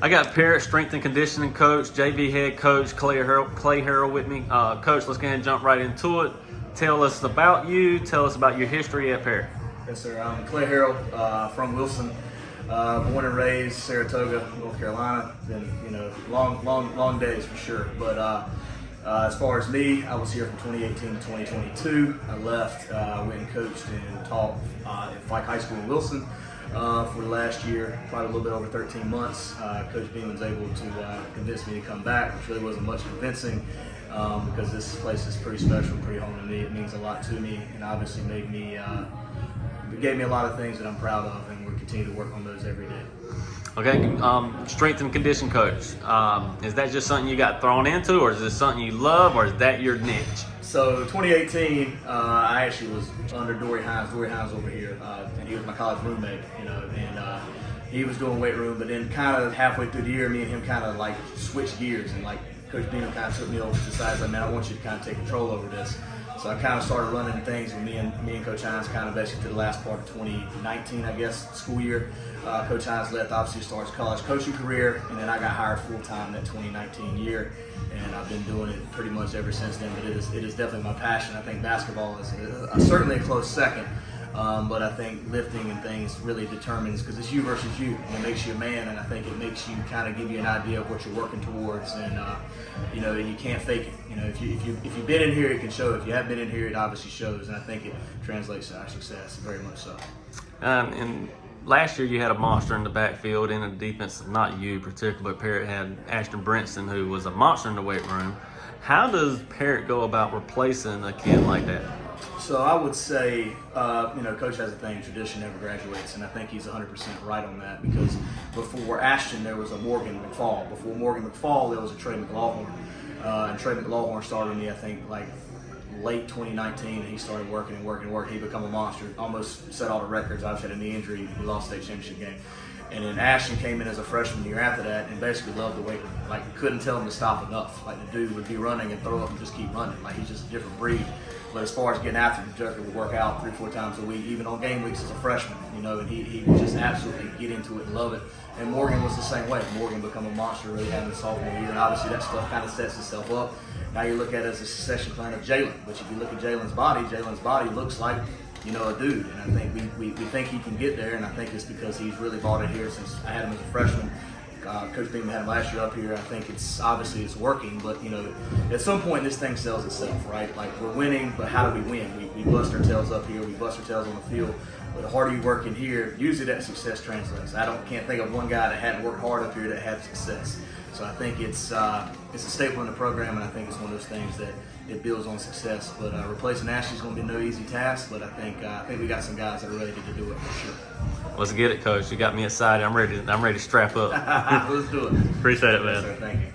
I got Parrott strength and conditioning coach, JV head coach Clay Harrell with me. Coach, let's go ahead and jump right into it. Tell us about you. Tell us about your history at Parrott. Yes, sir. I'm Clay Harrell from Wilson, born and raised Saratoga, North Carolina. Been long days for sure. But as far as me, I was here from 2018 to 2022. I left, went and coached and taught at Fike High School in Wilson. For the last year, probably a little bit over 13 months. Coach Beam was able to convince me to come back, which really wasn't much convincing because this place is pretty special, pretty home to me. It means a lot to me, and obviously it gave me a lot of things that I'm proud of, and we'll continue to work on those every day. Okay, strength and condition coach. Is that just something you got thrown into, or is this something you love, or is that your niche? So 2018, I actually was under Dory Hines over here, and he was my college roommate, and he was doing weight room, but then kind of halfway through the year, me and him kind of like switched gears, and like Coach Beam kind of took me over to the side, like, man, I want you to kind of take control over this. So I kind of started running things with me and Coach Hines kind of basically to the last part of 2019, I guess, school year. Coach Hines left, obviously started his college coaching career, and then I got hired full-time that 2019 year, and I've been doing it pretty much ever since then. But it is definitely my passion. I think basketball is certainly a close second, but I think lifting and things really determines, because it's you versus you, and it makes you a man, and I think it makes you kind of give you an idea of what you're working towards, and you can't fake it. If you've been in here, it can show. If you haven't been in here, it obviously shows, and I think it translates to our success very much so. And last year you had a monster in the backfield in the defense, not you particularly, but Parrott had Ashton Brinson, who was a monster in the weight room. How does Parrott go about replacing a kid like that? So I would say, Coach has a thing, tradition never graduates, and I think he's 100% right on that, because before Ashton, there was a Morgan McFall. Before Morgan McFall, there was a Trey McLaughlin. And Trey McLaughlin started me, I think, like late 2019, and he started working. He became a monster, almost set all the records. Obviously had a knee injury, we lost the state championship game. And then Ashton came in as a freshman year after that and basically loved the weight room. Like, couldn't tell him to stop enough. Like, the dude would be running and throw up and just keep running. Like, he's just a different breed. But as far as getting after him, Jeffrey would work out 3-4 times a week, even on game weeks as a freshman, and he would just absolutely get into it and love it. And Morgan was the same way. Morgan became a monster really having his sophomore year, and obviously that stuff kind of sets itself up. Now you look at it as a succession plan of Jalen, but if you look at Jalen's body looks like, a dude, and I think we think he can get there, and I think it's because he's really bought it here since I had him as a freshman. Coach Beam had him last year up here. I think it's working, but at some point this thing sells itself, right? Like, we're winning, but how do we win? We bust our tails up here, we bust our tails on the field. But the harder you work in here, usually that success translates. Can't think of one guy that hadn't worked hard up here that had success. So I think it's a staple in the program, and I think it's one of those things that it builds on success. But replacing Ashley's going to be no easy task, but I think we got some guys that are ready to do it for sure. Let's get it, Coach. You got me excited. I'm ready to strap up. Let's do it. Appreciate it, man. Yes, sir. Thank you.